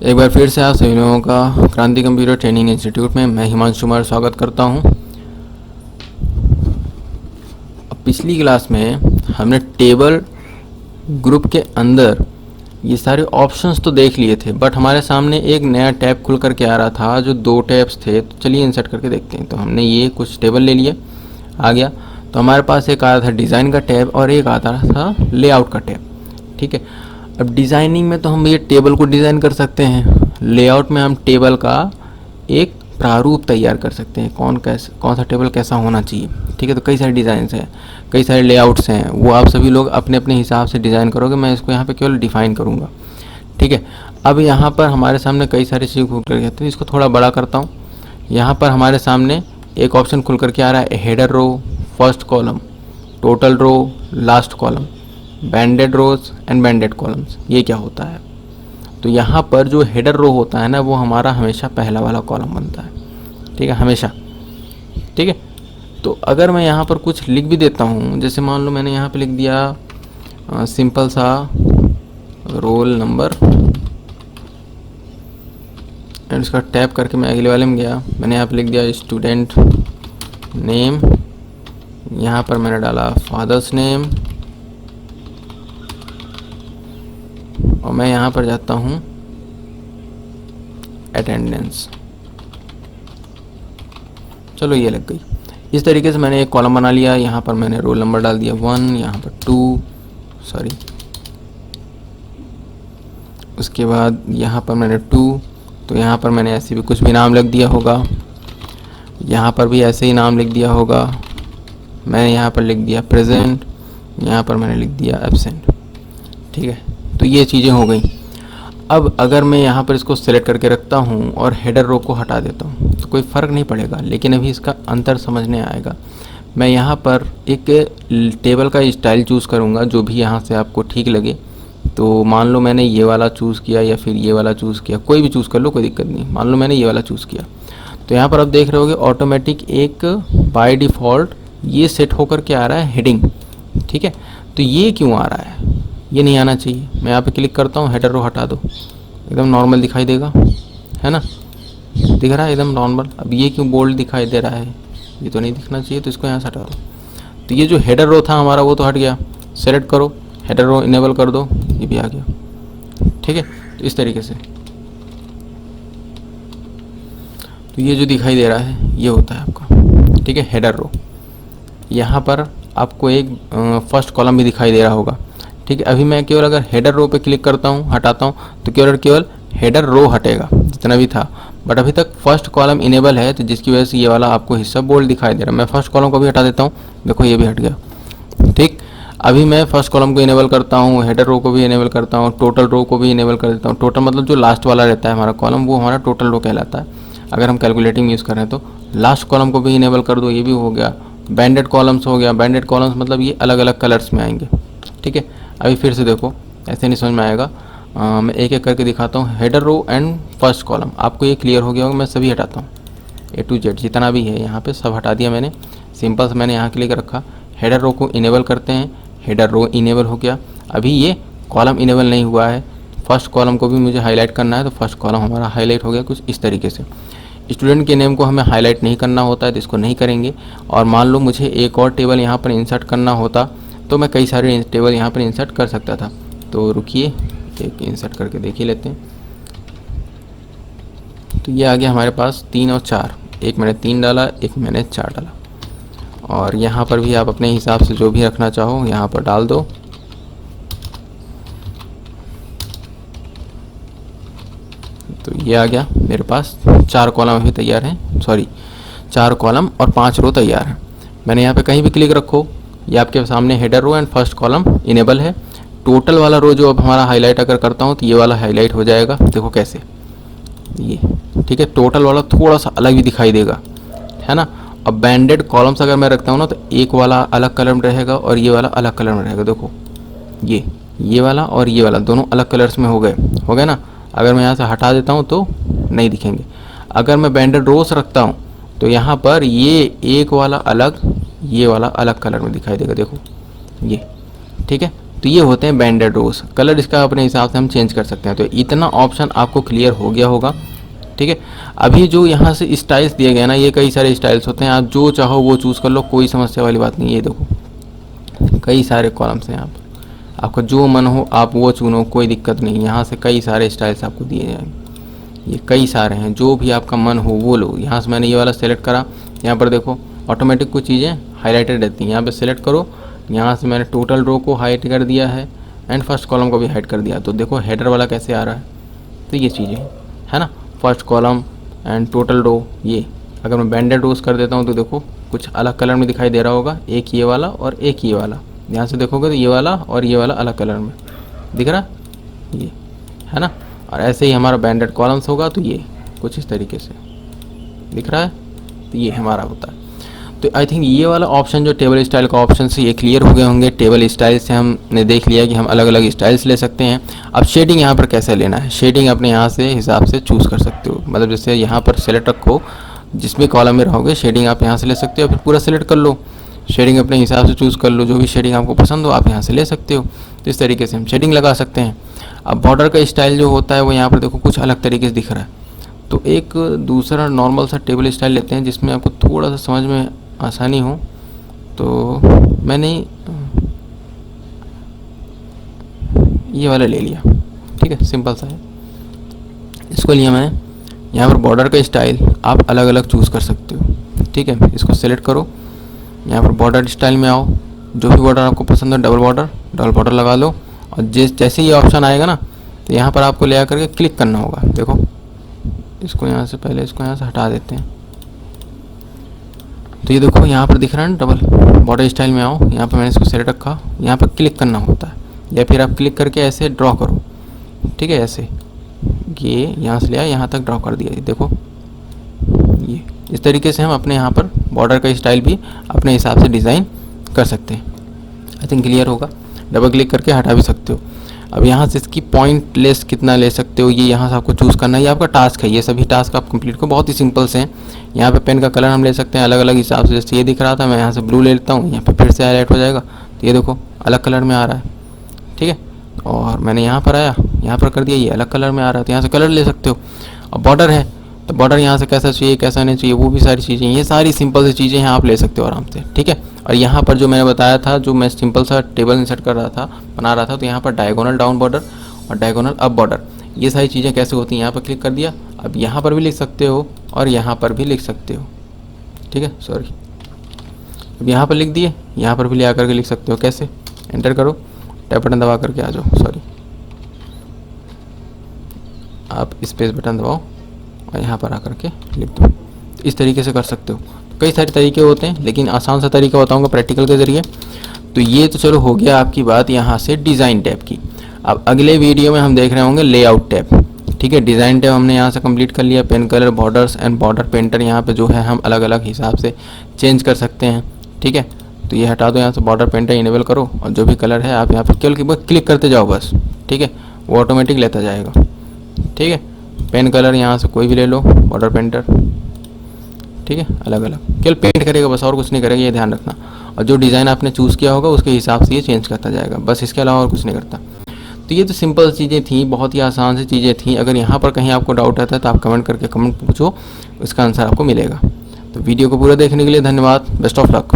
एक बार फिर से आप सभी लोगों का क्रांति कंप्यूटर ट्रेनिंग इंस्टीट्यूट में मैं हिमांशु कुमार स्वागत करता हूं। अब पिछली क्लास में हमने टेबल ग्रुप के अंदर ये सारे ऑप्शंस तो देख लिए थे, बट हमारे सामने एक नया टैब खुल करके आ रहा था जो 2 टैब्स थे। तो चलिए इंसर्ट करके देखते हैं। तो हमने ये कुछ टेबल ले लिए, आ गया। तो हमारे पास एक आ रहा था डिज़ाइन का टैब और एक आता था लेआउट का टैब। ठीक है, अब डिज़ाइनिंग में तो हम ये टेबल को डिज़ाइन कर सकते हैं, लेआउट में हम टेबल का एक प्रारूप तैयार कर सकते हैं, कौन सा टेबल कैसा होना चाहिए। ठीक है, तो कई सारे डिज़ाइंस हैं, कई सारे लेआउट्स हैं, वो आप सभी लोग अपने अपने हिसाब से डिज़ाइन करोगे। मैं इसको यहाँ पे केवल डिफ़ाइन करूँगा। ठीक है, अब यहाँ पर हमारे सामने कई सारे चीज़ खुल कर गए, तो इसको थोड़ा बड़ा करता हूँ। यहाँ पर हमारे सामने एक ऑप्शन खुल करके आ रहा है header row, first column, total row, last column, banded rows and banded columns. ये क्या होता है? तो यहाँ पर जो हेडर रो होता है ना, वो हमारा हमेशा पहला वाला कॉलम बनता है। ठीक है, हमेशा। ठीक है, तो अगर मैं यहाँ पर कुछ लिख भी देता हूँ, जैसे मान लो मैंने यहाँ पे लिख दिया सिंपल सा रोल नंबर एंड उसका टैप करके मैं अगले वाले में गया, मैंने यहाँ पे लिख दिया स्टूडेंट नेम, यहाँ पर मैंने डाला फादर्स नेम और मैं यहाँ पर जाता हूँ अटेंडेंस। चलो ये लग गई। इस तरीके से मैंने एक कॉलम बना लिया। यहाँ पर मैंने रोल नंबर डाल दिया 1, यहाँ पर 2, सॉरी, उसके बाद यहाँ पर मैंने 2, तो यहाँ पर मैंने ऐसे भी कुछ भी नाम लिख दिया होगा, यहाँ पर भी ऐसे ही नाम लिख दिया होगा। मैंने यहाँ पर लिख दिया प्रेजेंट, यहाँ पर मैंने लिख दिया एब्सेंट। ठीक है, तो ये चीज़ें हो गई। अब अगर मैं यहाँ पर इसको सेलेक्ट करके रखता हूँ और हेडर रो को हटा देता हूँ तो कोई फ़र्क नहीं पड़ेगा, लेकिन अभी इसका अंतर समझने आएगा। मैं यहाँ पर एक टेबल का स्टाइल चूज़ करूँगा जो भी यहाँ से आपको ठीक लगे। तो मान लो मैंने ये वाला चूज़ किया या फिर ये वाला चूज़ किया, कोई भी चूज़ कर लो, कोई दिक्कत नहीं। मान लो मैंने ये वाला चूज़ किया, तो यहाँ पर आप देख रहे होगे ऑटोमेटिक एक बाय डिफ़ॉल्ट ये सेट होकर के आ रहा है हेडिंग। ठीक है, तो ये क्यों आ रहा है? ये नहीं आना चाहिए। मैं यहाँ पे क्लिक करता हूँ, हेडर रो हटा दो, एकदम नॉर्मल दिखाई देगा, है ना? दिख रहा है एकदम नॉर्मल। अब ये क्यों बोल्ड दिखाई दे रहा है? ये तो नहीं दिखना चाहिए, तो इसको यहाँ से हटा दो। तो ये जो हेडर रो था हमारा वो तो हट गया। सेलेक्ट करो, हेडर रो इनेबल कर दो, ये भी आ गया। ठीक है, तो इस तरीके से तो ये जो दिखाई दे रहा है ये होता है आपका, ठीक है, हेडर रो। यहाँ पर आपको एक फर्स्ट कॉलम भी दिखाई दे रहा होगा। ठीक है, अभी मैं केवल अगर हेडर रो पे क्लिक करता हूँ, हटाता हूँ, तो केवल हेडर रो हटेगा जितना भी था, बट अभी तक फर्स्ट कॉलम इनेबल है, तो जिसकी वजह से ये वाला आपको हिस्सा बोल्ड दिखाई दे रहा है। मैं फर्स्ट कॉलम को भी हटा देता हूँ, देखो ये भी हट गया। ठीक, अभी मैं फर्स्ट कॉलम को इनेबल करता हूँ, हेडर रो को भी इनेबल करता हूँ, टोटल रो को भी इनेबल कर देता हूँ। टोटल मतलब जो लास्ट वाला रहता है हमारा कॉलम, वो हमारा टोटल रो कहलाता है। अगर हम कैलकुलेटिंग यूज़ कर रहे हैं तो लास्ट कॉलम को भी इनेबल कर दो, ये भी हो गया। बैंडेड कॉलम्स हो गया। बैंडेड कॉलम्स मतलब ये अलग अलग कलर्स में आएंगे। ठीक है, अभी फिर से देखो, ऐसे नहीं समझ में आएगा। मैं एक एक करके दिखाता हूँ। Header row and first column, आपको ये क्लियर हो गया होगा। मैं सभी हटाता हूँ, A to Z जितना भी है यहाँ पे सब हटा दिया मैंने। सिंपल से मैंने यहाँ क्लिक रखा, हेडर रो को इनेबल करते हैं। हेडर रो इनेबल हो गया। अभी ये कॉलम इनेबल नहीं हुआ है, फर्स्ट कॉलम को भी मुझे हाईलाइट करना है, तो फर्स्ट कॉलम हमारा हाईलाइट हो गया कुछ इस तरीके से। स्टूडेंट के नेम को हमें हाईलाइट नहीं करना होता है, तो इसको नहीं करेंगे। और मान लो मुझे एक और टेबल यहाँ पर इंसर्ट करना होता, तो मैं कई सारे टेबल यहाँ पर इंसर्ट कर सकता था। तो रुकिए, एक इंसर्ट करके देख ही लेते हैं। तो ये आ गया हमारे पास 3 और 4, एक मैंने 3 डाला, एक मैंने 4 डाला। और यहाँ पर भी आप अपने हिसाब से जो भी रखना चाहो यहाँ पर डाल दो। तो ये आ गया मेरे पास 4 कॉलम अभी तैयार हैं, सॉरी 4 कॉलम और 5 रो तैयार हैं। मैंने यहाँ पे कहीं भी क्लिक रखो, ये आपके सामने header row and first column enable है। टोटल वाला रो जो अब हमारा हाईलाइट अगर करता हूँ तो ये वाला हाईलाइट हो जाएगा, देखो कैसे ये। ठीक है, टोटल वाला थोड़ा सा अलग भी दिखाई देगा, है ना। अब बैंडेड कॉलम्स अगर मैं रखता हूँ ना, तो एक वाला अलग कलर में रहेगा और ये वाला अलग कलर में रहेगा। देखो ये वाला और ये वाला दोनों अलग कलर्स में हो गए ना। अगर मैं यहाँ से हटा देता हूँ तो नहीं दिखेंगे। अगर मैं बैंडेड रोज रखता हूँ तो यहाँ पर ये एक वाला अलग, ये वाला अलग कलर में दिखाई देगा, देखो ये। ठीक है, तो ये होते हैं बैंडेड रोज। कलर इसका अपने हिसाब से हम चेंज कर सकते हैं। तो इतना ऑप्शन आपको क्लियर हो गया होगा, ठीक है। अभी जो यहाँ से स्टाइल्स दिए गए ना, ये कई सारे स्टाइल्स होते हैं, आप जो चाहो वो चूज़ कर लो, कोई समस्या वाली बात नहीं है। ये देखो कई सारे कॉलम्स हैं यहाँ पर, आपका जो मन हो आप वो चुनो, कोई दिक्कत नहीं। यहाँ से कई सारे स्टाइल्स आपको दिए जाएंगे, ये कई सारे हैं, जो भी आपका मन हो वो लो। यहाँ से मैंने ये वाला सेलेक्ट करा, यहाँ पर देखो ऑटोमेटिक कुछ चीज़ें हाईलाइटेड रहती हैं, यहाँ पे सेलेक्ट करो। यहाँ से मैंने टोटल रो को हाइड कर दिया है एंड फर्स्ट कॉलम को भी हाइड कर दिया। तो देखो हेडर वाला कैसे आ रहा है। तो ये चीज़ें है ना, first column and total row. ये अगर मैं बैंडेड रोज कर देता हूँ तो देखो कुछ अलग कलर में दिखाई दे रहा होगा, एक ये वाला और एक ये वाला। यहाँ से देखोगे तो ये वाला और ये वाला अलग कलर में दिख रहा ये, है ना। और ऐसे ही हमारा बैंडेड कॉलम्स होगा तो ये कुछ इस तरीके से दिख रहा है। तो ये हमारा होता है। तो आई थिंक ये वाला ऑप्शन जो टेबल स्टाइल का ऑप्शन से ये क्लियर हो गए होंगे। टेबल स्टाइल से हमने देख लिया कि हम अलग अलग स्टाइल्स ले सकते हैं। अब शेडिंग यहाँ पर कैसे लेना है, शेडिंग अपने यहाँ से हिसाब से चूज़ कर सकते हो। मतलब जैसे यहाँ पर सेलेक्ट रखो, जिस भी कॉलम में रहोगे शेडिंग आप यहाँ से ले सकते हो। फिर पूरा सेलेक्ट कर लो, शेडिंग अपने हिसाब से चूज़ कर लो, जो भी शेडिंग आपको पसंद हो आप यहाँ से ले सकते हो। तो इस तरीके से हम शेडिंग लगा सकते हैं। अब बॉर्डर का स्टाइल जो होता है वो यहाँ पर देखो कुछ अलग तरीके से दिख रहा है। तो एक दूसरा नॉर्मल सा टेबल स्टाइल लेते हैं जिसमें आपको थोड़ा सा समझ में आसानी हो। तो मैंने ये वाला ले लिया, ठीक है, सिंपल सा है। इसको लिया मैंने। यहाँ पर बॉर्डर का स्टाइल आप अलग अलग चूज़ कर सकते हो, ठीक है। इसको सेलेक्ट करो, यहाँ पर बॉर्डर स्टाइल में आओ, जो भी बॉर्डर आपको पसंद है डबल बॉर्डर लगा लो। और जैसे ये ऑप्शन आएगा ना तो यहाँ पर आपको ले आकर के क्लिक करना होगा। देखो इसको यहाँ से पहले इसको यहाँ से हटा देते हैं। तो ये देखो यहाँ पर दिख रहा है ना डबल बॉर्डर स्टाइल में आओ, यहाँ पर मैंने इसको सेलेक्ट रखा, यहाँ पर क्लिक करना होता है या फिर आप क्लिक करके ऐसे ड्रॉ करो, ठीक है। ऐसे ये यहाँ से ले आया, यहाँ तक ड्रॉ कर दिया। ये देखो ये इस तरीके से हम अपने यहाँ पर बॉर्डर का स्टाइल भी अपने हिसाब से डिज़ाइन कर सकते हैं। आई थिंक क्लियर होगा। डबल क्लिक करके हटा भी सकते हो। अब यहाँ से इसकी पॉइंट लेस कितना ले सकते हो ये यहाँ से आपको चूज़ करना है। ये आपका टास्क है, ये सभी टास्क आप कंप्लीट को बहुत ही सिंपल से हैं। यहाँ पे पेन का कलर हम ले सकते हैं अलग अलग हिसाब से। जैसे ये दिख रहा था, मैं यहाँ से ब्लू ले लेता हूँ, यहाँ पे फिर से हाईलाइट हो जाएगा। तो ये देखो अलग कलर में आ रहा है, ठीक है। और मैंने यहाँ पर आया, यहाँ पर कर दिया, ये अलग कलर में आ रहा है। तो यहाँ से कलर ले सकते हो। अब बॉर्डर है तो बॉर्डर यहाँ से कैसा चाहिए कैसा नहीं चाहिए वो भी सारी चीज़ें, ये सारी सिंपल सी चीज़ें हैं, आप ले सकते हो आराम से, ठीक है। और यहाँ पर जो मैंने बताया था, जो मैं सिंपल सा टेबल इंसर्ट कर रहा था, बना रहा था, तो यहाँ पर डायगोनल डाउन बॉर्डर और डायगोनल अप बॉर्डर, ये सारी चीज़ें कैसे होती हैं यहाँ पर क्लिक कर दिया। अब यहाँ पर भी लिख सकते हो और यहाँ पर भी लिख सकते हो, ठीक है। सॉरी, अब यहाँ पर लिख दिए, यहाँ पर भी ले आकर के लिख सकते हो। कैसे, एंटर करो, टैप बटन दबा करके आ जाओ। सॉरी, आप स्पेस बटन दबाओ और यहाँ पर आकर के लिख दो। तो इस तरीके से कर सकते हो। कई सारे तरीके होते हैं, लेकिन आसान सा तरीका बताऊंगा प्रैक्टिकल के ज़रिए। तो ये तो चलो हो गया आपकी बात यहाँ से डिज़ाइन टैब की। अब अगले वीडियो में हम देख रहे होंगे लेआउट टैब, ठीक है। डिज़ाइन टैब हमने यहाँ से कंप्लीट कर लिया। Pen colour, borders and border painter यहाँ पे जो है हम अलग अलग हिसाब से चेंज कर सकते हैं, ठीक है। तो ये हटा दो, यहाँ से बॉर्डर पेंटर इनेबल करो और जो भी कलर है आप यहाँ पर केवल क्लिक करते जाओ बस, ठीक है। वो ऑटोमेटिक लेता जाएगा, ठीक है। पेन कलर यहाँ से कोई भी ले लो, बॉर्डर पेंटर, ठीक है, अलग अलग केवल पेंट करेगा बस, और कुछ नहीं करेगा, ये ध्यान रखना। और जो डिज़ाइन आपने चूज़ किया होगा उसके हिसाब से ये चेंज करता जाएगा, बस इसके अलावा और कुछ नहीं करता। तो ये तो सिंपल चीज़ें थी, बहुत ही आसान सी चीज़ें थी। अगर यहाँ पर कहीं आपको डाउट आता है तो आप कमेंट करके कमेंट पूछो, इसका आंसर आपको मिलेगा। तो वीडियो को पूरा देखने के लिए धन्यवाद। Best of luck.